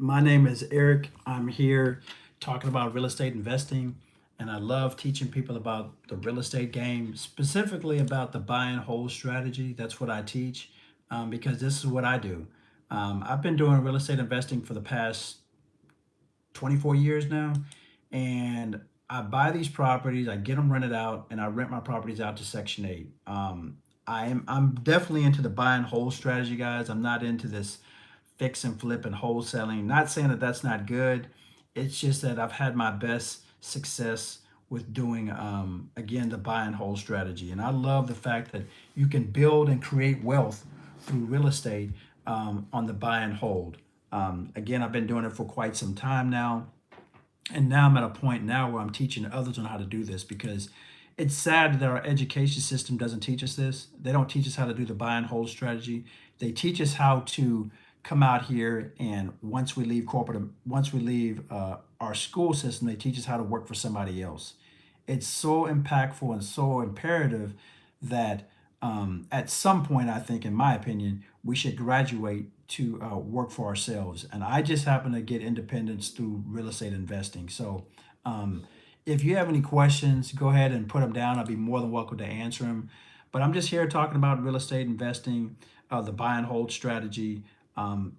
My name is Eric. I'm here talking about real estate investing, and I love teaching people about the real estate game, specifically about the buy and hold strategy. That's what I teach because this is what I do. I've been doing real estate investing for the past 24 years now, and I buy these properties, I get them rented out, and I rent my properties out to Section 8. I'm definitely into the buy and hold strategy, guys. I'm not into this fix and flip and wholesaling. Not saying that that's not good. It's just that I've had my best success with doing again the buy and hold strategy, and I love the fact that you can build and create wealth through real estate on the buy and hold. Again, I've been doing it for quite some time now, and now I'm at a point now where I'm teaching others on how to do this because it's sad that our education system doesn't teach us this. They don't teach us how to do the buy and hold strategy. They teach us how to come out here, and once we leave our school system, they teach us how to work for somebody else. It's so impactful and so imperative that at some point, I think, in my opinion, we should graduate to work for ourselves. And I just happen to get independence through real estate investing. So um, if you have any questions, go ahead and put them down. I'll be more than welcome to answer them. But I'm just here talking about real estate investing, the buy and hold strategy.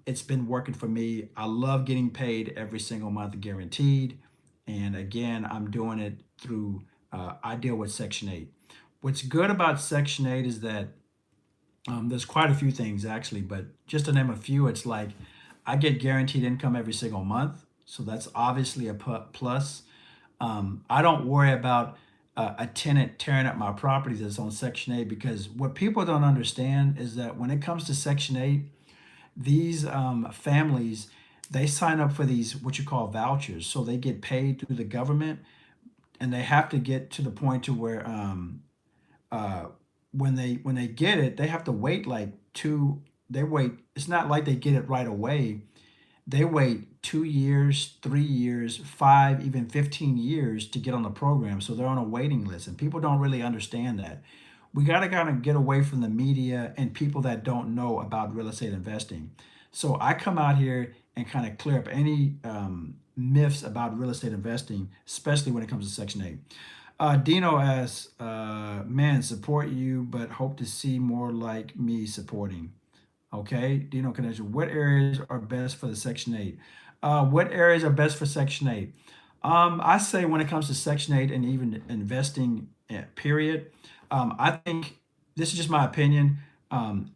It's been working for me. I love getting paid every single month, guaranteed. And again, I'm doing it through, I deal with Section 8. What's good about Section 8 is that there's quite a few things actually, but just to name a few, it's like I get guaranteed income every single month. So that's obviously a plus. I don't worry about a tenant tearing up my property that's on Section 8 because what people don't understand is that when it comes to Section 8, these families, they sign up for these what you call vouchers. So they get paid through the government, and they have to get to the point to where uh, when they get it, they have to wait like two. They wait. It's not like they get it right away. They wait 2 years, 3 years, five, even 15 years to get on the program. So they're on a waiting list, and people don't really understand that. We got to kind of get away from the media and people that don't know about real estate investing. So I come out here and kind of clear up any myths about real estate investing, especially when it comes to Section 8. Dino asks, man, support you, but hope to see more like me supporting. Okay, Dino Connection. What areas are best for the Section 8? What areas are best for Section 8? I say when it comes to Section 8 and even investing, period, I think this is just my opinion.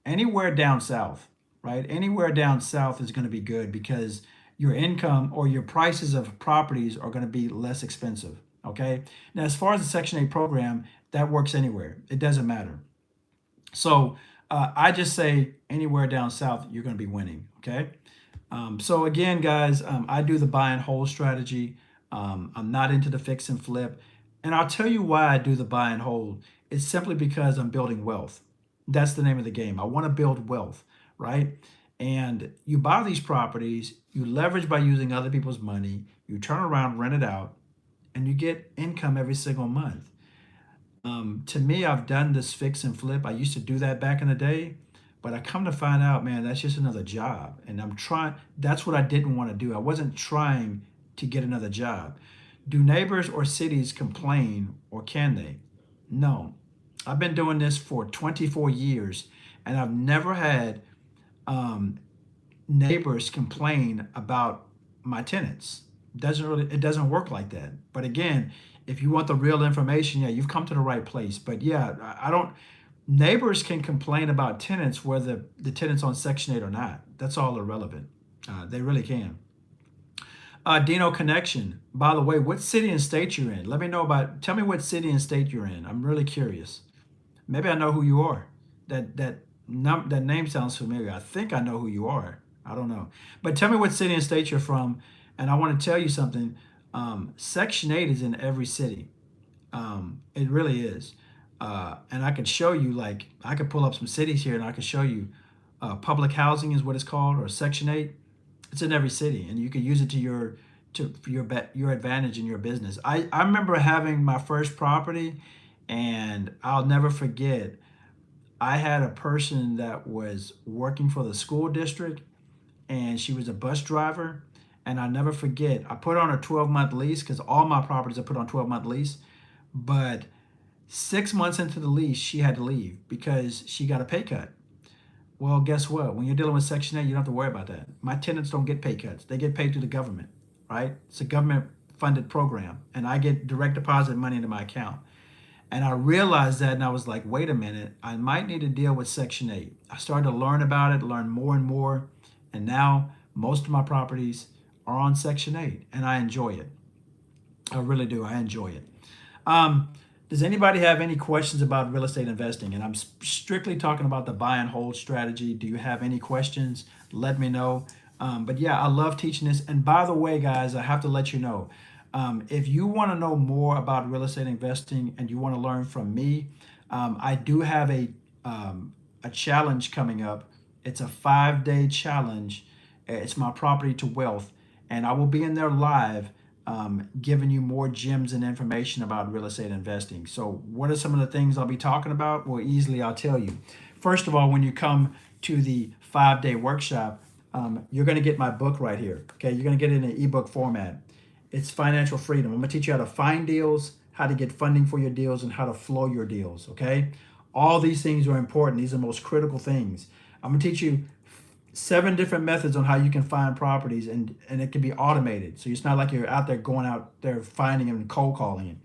Anywhere down south, right? Anywhere down south is going to be good because your income or your prices of properties are going to be less expensive. Okay. Now, as far as the Section 8 program, that works anywhere. It doesn't matter. So I just say anywhere down south, you're going to be winning. Okay. So again, guys, I do the buy and hold strategy. I'm not into the fix and flip. And I'll tell you why I do the buy and hold. It's simply because I'm building wealth. That's the name of the game. I want to build wealth, right? And you buy these properties, you leverage by using other people's money, you turn around, rent it out, and you get income every single month. To me, I've done this fix and flip. I used to do that back in the day, but I come to find out, man, that's just another job. And I'm trying, that's what I didn't want to do. I wasn't trying to get another job. Do neighbors or cities complain or can they? No. I've been doing this for 24 years and I've never had um, neighbors complain about my tenants. It doesn't work like that. But again, if you want the real information, yeah, you've come to the right place. But yeah, I don't. Neighbors can complain about tenants whether the tenants on Section 8 or not. That's all irrelevant. They really can. Dino Connection. By the way, what city and state you're in? Let me know about. Tell me what city and state you're in. I'm really curious. Maybe I know who you are. That name sounds familiar. I think I know who you are. I don't know. But tell me what city and state you're from. And I want to tell you something. Section 8 is in every city. It really is. And I could show you, like, I could pull up some cities here and I could show you public housing is what it's called, or Section 8. It's in every city, and you can use it to your advantage in your business. I remember having my first property, and I'll never forget. I had a person that was working for the school district, and she was a bus driver. And I never forget, I put on a 12-month lease because all my properties I put on 12-month lease. But 6 months into the lease, she had to leave because she got a pay cut. Well, guess what? When you're dealing with Section 8, you don't have to worry about that. My tenants don't get pay cuts. They get paid through the government, right? It's a government funded program, and I get direct deposit money into my account. And I realized that, and I was like, wait a minute, I might need to deal with Section 8. I started to learn about it, learn more and more, and now most of my properties are on Section 8, and I enjoy it. I really do. I enjoy it. Um, does anybody have any questions about real estate investing? And I'm strictly talking about the buy and hold strategy. Do you have any questions? Let me know. But yeah, I love teaching this. And by the way, guys, I have to let you know, if you want to know more about real estate investing and you want to learn from me, I do have a challenge coming up. It's a 5-day challenge. It's my property to wealth, and I will be in there live, giving you more gems and information about real estate investing. So, what are some of the things I'll be talking about? Well, easily I'll tell you. First of all, when you come to the 5-day workshop, you're going to get my book right here. Okay, you're going to get it in an ebook format. It's Financial Freedom. I'm going to teach you how to find deals, how to get funding for your deals, and how to flow your deals. Okay, all these things are important. These are the most critical things. I'm going to teach you 7 different methods on how you can find properties, and it can be automated. So it's not like you're out there going out there finding them and cold calling it.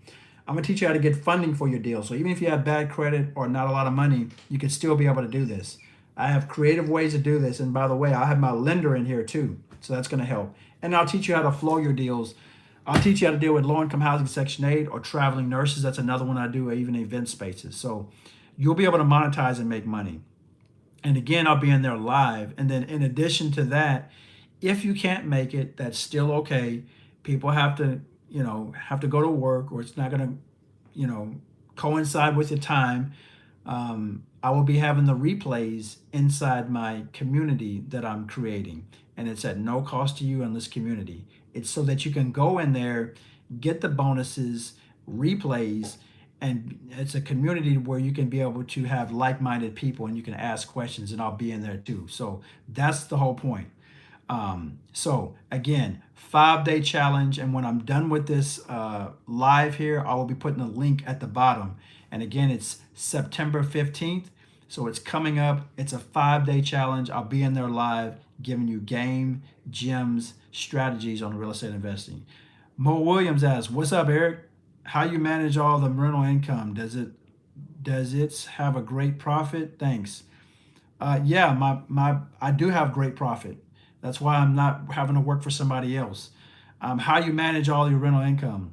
I'm gonna teach you how to get funding for your deal. So even if you have bad credit or not a lot of money, you can still be able to do this. I have creative ways to do this. And by the way, I have my lender in here too. So that's gonna help. And I'll teach you how to flow your deals. I'll teach you how to deal with low-income housing Section 8 or traveling nurses. That's another one I do, or even event spaces. So you'll be able to monetize and make money. And again, I'll be in there live. And then in addition to that, if you can't make it, that's still okay. People have to, have to go to work, or it's not going to, coincide with your time. I will be having the replays inside my community that I'm creating. And it's at no cost to you in this community. It's so that you can go in there, get the bonuses, replays, and it's a community where you can be able to have like-minded people and you can ask questions, and I'll be in there too. So that's the whole point. So again, 5-day challenge. And when I'm done with this live here, I will be putting a link at the bottom. And again, it's September 15th. So it's coming up. It's a 5-day challenge. I'll be in there live giving you game, gems, strategies on real estate investing. Mo Williams asks, what's up, Eric? How you manage all the rental income? Does it have a great profit? Thanks. Yeah, I do have great profit. That's why I'm not having to work for somebody else. How you manage all your rental income?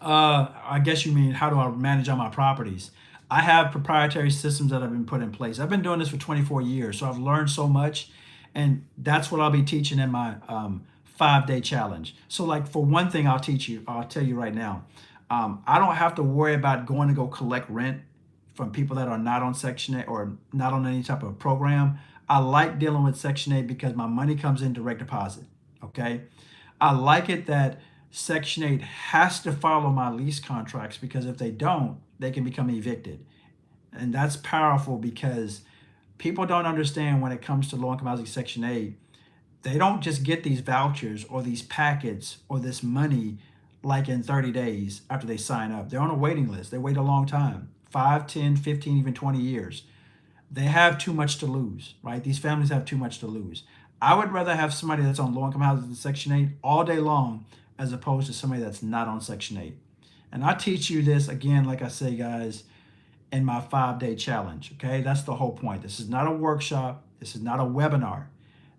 I guess you mean how do I manage all my properties? I have proprietary systems that have been put in place. I've been doing this for 24 years, so I've learned so much, and that's what I'll be teaching in my 5-day challenge. So, like, for one thing, I'll tell you right now, I don't have to worry about going to go collect rent from people that are not on Section 8 or not on any type of program. I like dealing with Section 8 because my money comes in direct deposit. Okay. I like it that Section 8 has to follow my lease contracts, because if they don't, they can become evicted. And that's powerful because people don't understand when it comes to low income housing Section 8, they don't just get these vouchers or these packets or this money like in 30 days after they sign up. They're on a waiting list. They wait a long time, 5, 10, 15, even 20 years. They have too much to lose, right? These families have too much to lose. I would rather have somebody that's on low-income housing in Section 8 all day long as opposed to somebody that's not on Section 8. And I teach you this, again, like I say, guys, in my 5-day challenge, okay? That's the whole point. This is not a workshop. This is not a webinar.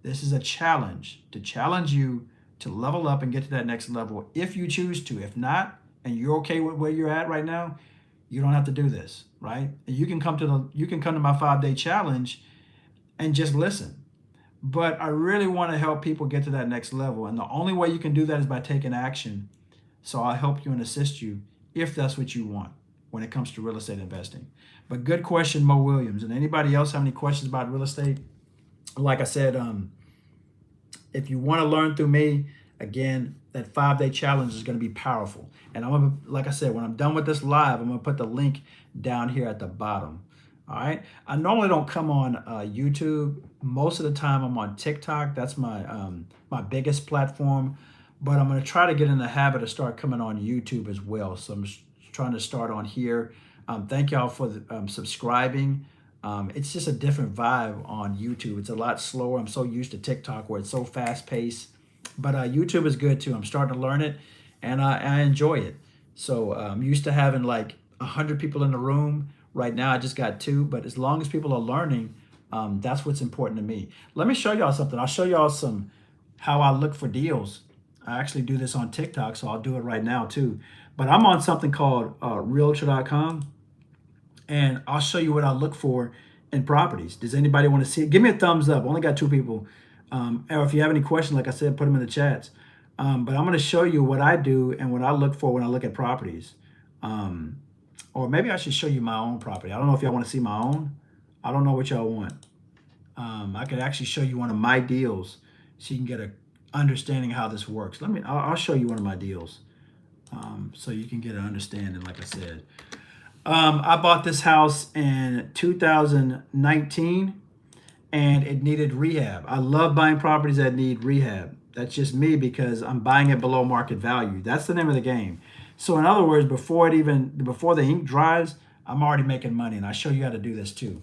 This is a challenge to challenge you to level up and get to that next level if you choose to. If not, and you're okay with where you're at right now, you don't have to do this, right? And you can come to my 5-day challenge and just listen. But I really want to help people get to that next level. And the only way you can do that is by taking action. So I'll help you and assist you if that's what you want when it comes to real estate investing. But good question, Mo Williams. And anybody else have any questions about real estate? Like I said, if you want to learn through me, again, that 5-day challenge is going to be powerful. And I'm gonna, like I said, when I'm done with this live, I'm gonna put the link down here at the bottom. All right. I normally don't come on YouTube. Most of the time, I'm on TikTok. That's my biggest platform. But I'm going to try to get in the habit of start coming on YouTube as well. So I'm trying to start on here. Thank y'all for subscribing. It's just a different vibe on YouTube. It's a lot slower. I'm so used to TikTok where it's so fast paced. But YouTube is good too. I'm starting to learn it, and I enjoy it. So I'm used to having like 100 people in the room. Right now, I just got two. But as long as people are learning, that's what's important to me. Let me show y'all something. I'll show y'all some how I look for deals. I actually do this on TikTok, so I'll do it right now too. But I'm on something called Realtor.com, and I'll show you what I look for in properties. Does anybody want to see it? Give me a thumbs up. Only got two people. Or if you have any questions, like I said, put them in the chats. But I'm going to show you what I do and what I look for when I look at properties. Um, or maybe I should show you my own property. I don't know if y'all want to see my own. I don't know what y'all want. I could actually show you one of my deals so you can get a understanding how this works. I'll show you one of my deals so you can get an understanding, like I said. I bought this house in 2019 and it needed rehab. I love buying properties that need rehab. That's just me because I'm buying it below market value. That's the name of the game. So in other words, before the ink dries, I'm already making money, and I show you how to do this too.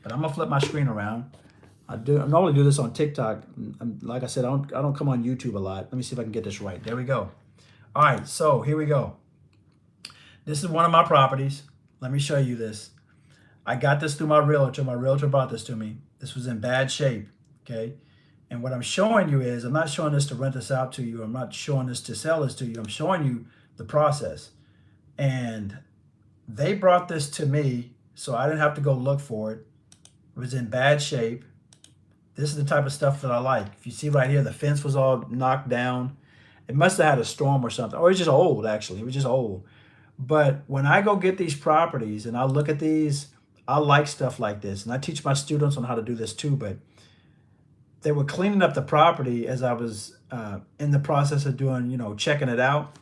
But I'm gonna flip my screen around. I normally do this on TikTok. Like I said, I don't come on YouTube a lot. Let me see if I can get this right. There we go. All right, so here we go. This is one of my properties. Let me show you this. I got this through my realtor. My realtor brought this to me. This was in bad shape, okay? And what I'm showing you is, I'm not showing this to rent this out to you. I'm not showing this to sell this to you. I'm showing you the process. And they brought this to me, so I didn't have to go look for it. It was in bad shape. This is the type of stuff that I like. If you see right here, the fence was all knocked down. It must have had a storm or something. Or it's just old, actually. It was just old. But when I go get these properties and I look at these, I like stuff like this. And I teach my students on how to do this too. But they were cleaning up the property as I was in the process of doing, checking it out.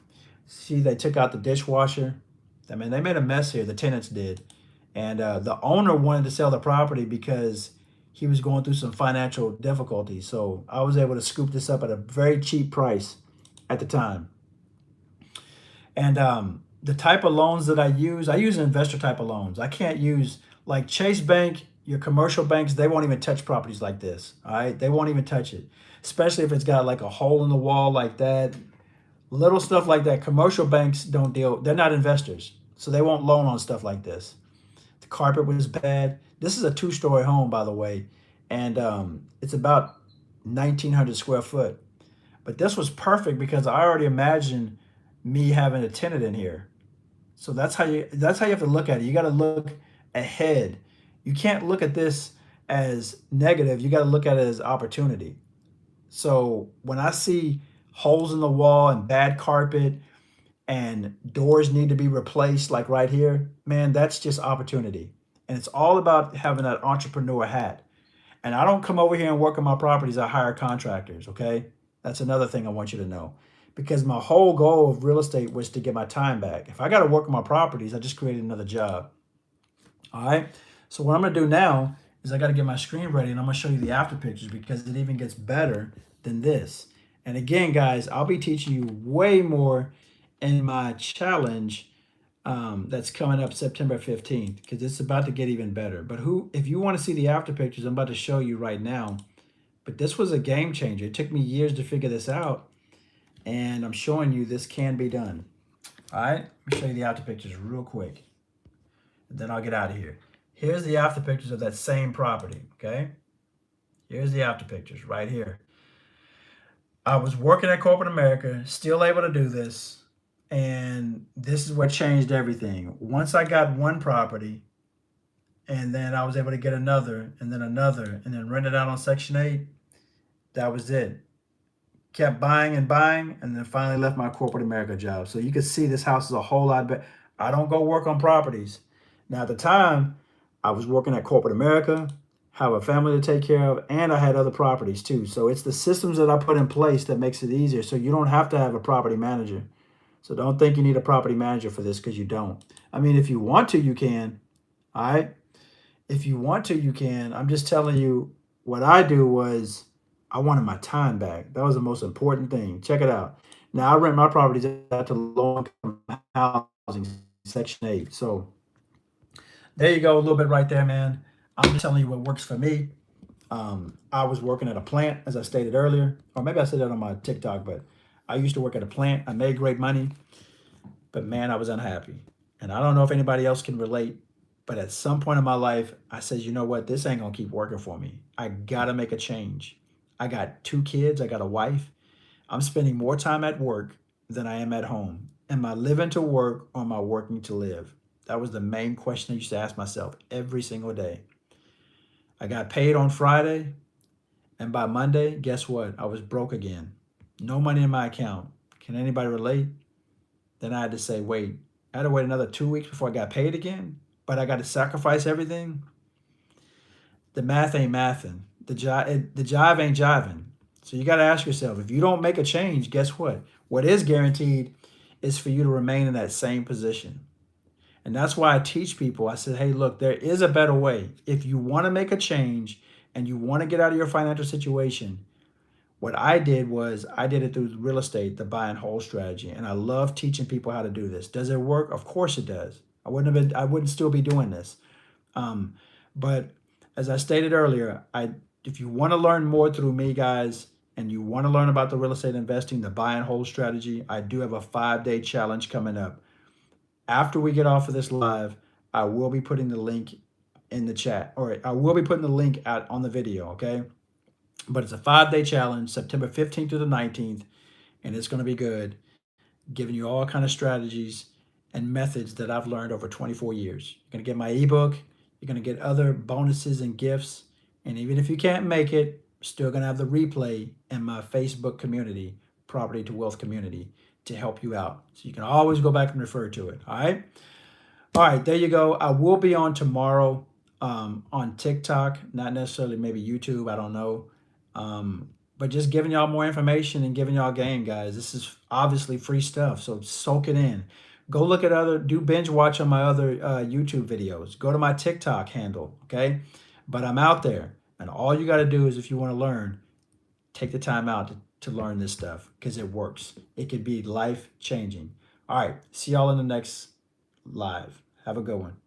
See, they took out the dishwasher. I mean, they made a mess here. The tenants did. And the owner wanted to sell the property because he was going through some financial difficulties. So I was able to scoop this up at a very cheap price at the time. And the type of loans that I use investor type of loans. I can't use like Chase Bank, your commercial banks, they won't even touch properties like this. All right. They won't even touch it, especially if it's got like a hole in the wall like that. Little stuff like that. Commercial banks don't deal, they're not investors. So they won't loan on stuff like this. The carpet was bad. This is a 2-story home, by the way. And it's about 1,900 square foot. But this was perfect because I already imagined me having a tenant in here. So that's how you have to look at it. You got to look ahead. You can't look at this as negative. You got to look at it as opportunity. So when I see holes in the wall and bad carpet and doors need to be replaced, like right here, man, that's just opportunity. And it's all about having that entrepreneur hat. And I don't come over here and work on my properties. I hire contractors, okay? That's another thing I want you to know. Because my whole goal of real estate was to get my time back. If I got to work on my properties, I just created another job. All right. So what I'm going to do now is I got to get my screen ready, and I'm going to show you the after pictures because it even gets better than this. And again, guys, I'll be teaching you way more in my challenge that's coming up September 15th because it's about to get even better. But if you want to see the after pictures, I'm about to show you right now. But this was a game changer. It took me years to figure this out. And I'm showing you this can be done. All right, let me show you the after pictures real quick. And then I'll get out of here. Here's the after pictures of that same property, okay? Here's the after pictures right here. I was working at corporate America, still able to do this. And this is what changed everything. Once I got one property, and then I was able to get another, and then rent it out on Section 8, that was it. Kept buying, and then finally left my corporate America job. So you can see this house is a whole lot better. I don't go work on properties. Now, at the time, I was working at corporate America, have a family to take care of, and I had other properties too. So it's the systems that I put in place that makes it easier. So you don't have to have a property manager. So don't think you need a property manager for this because you don't. I mean, if you want to, you can. All right. If you want to, you can. I'm just telling you what I do was I wanted my time back. That was the most important thing. Check it out. Now I rent my properties out to low income housing, Section 8. So there you go, a little bit right there, man. I'm just telling you what works for me. I was working at a plant, as I stated earlier, or maybe I said that on my TikTok, but I used to work at a plant. I made great money, but man, I was unhappy. And I don't know if anybody else can relate, but at some point in my life, I said, you know what? This ain't gonna keep working for me. I gotta make a change. I got 2 kids, I got a wife. I'm spending more time at work than I am at home. Am I living to work or am I working to live? That was the main question I used to ask myself every single day. I got paid on Friday, and by Monday, guess what? I was broke again. No money in my account. Can anybody relate? Then I had to say, wait, I had to wait another 2 weeks before I got paid again, but I got to sacrifice everything. The math ain't mathing. The jive ain't jiving. So you got to ask yourself, if you don't make a change, guess what? What is guaranteed is for you to remain in that same position. And that's why I teach people. I said, hey, look, there is a better way. If you want to make a change and you want to get out of your financial situation, what I did was I did it through real estate, the buy and hold strategy. And I love teaching people how to do this. Does it work? Of course it does. I wouldn't still be doing this. Um, but as I stated earlier, if you want to learn more through me, guys, and you want to learn about the real estate investing, the buy and hold strategy, I do have a 5-day challenge coming up. After we get off of this live, I will be putting the link in the chat, or I will be putting the link out on the video, okay? But it's a 5-day challenge, September 15th through the 19th, and it's going to be good, giving you all kind of strategies and methods that I've learned over 24 years. You're going to get my ebook, you're going to get other bonuses and gifts, and even if you can't make it, still going to have the replay in my Facebook community, Property to Wealth community, to help you out. So you can always go back and refer to it. All right. All right. There you go. I will be on tomorrow on TikTok, not necessarily maybe YouTube. I don't know. But just giving y'all more information and giving y'all game, guys. This is obviously free stuff. So soak it in. Go look at do binge watch on my other YouTube videos. Go to my TikTok handle. Okay. But I'm out there. And all you got to do is, if you want to learn, take the time out to learn this stuff, because it works. It could be life changing. All right. See y'all in the next live. Have a good one.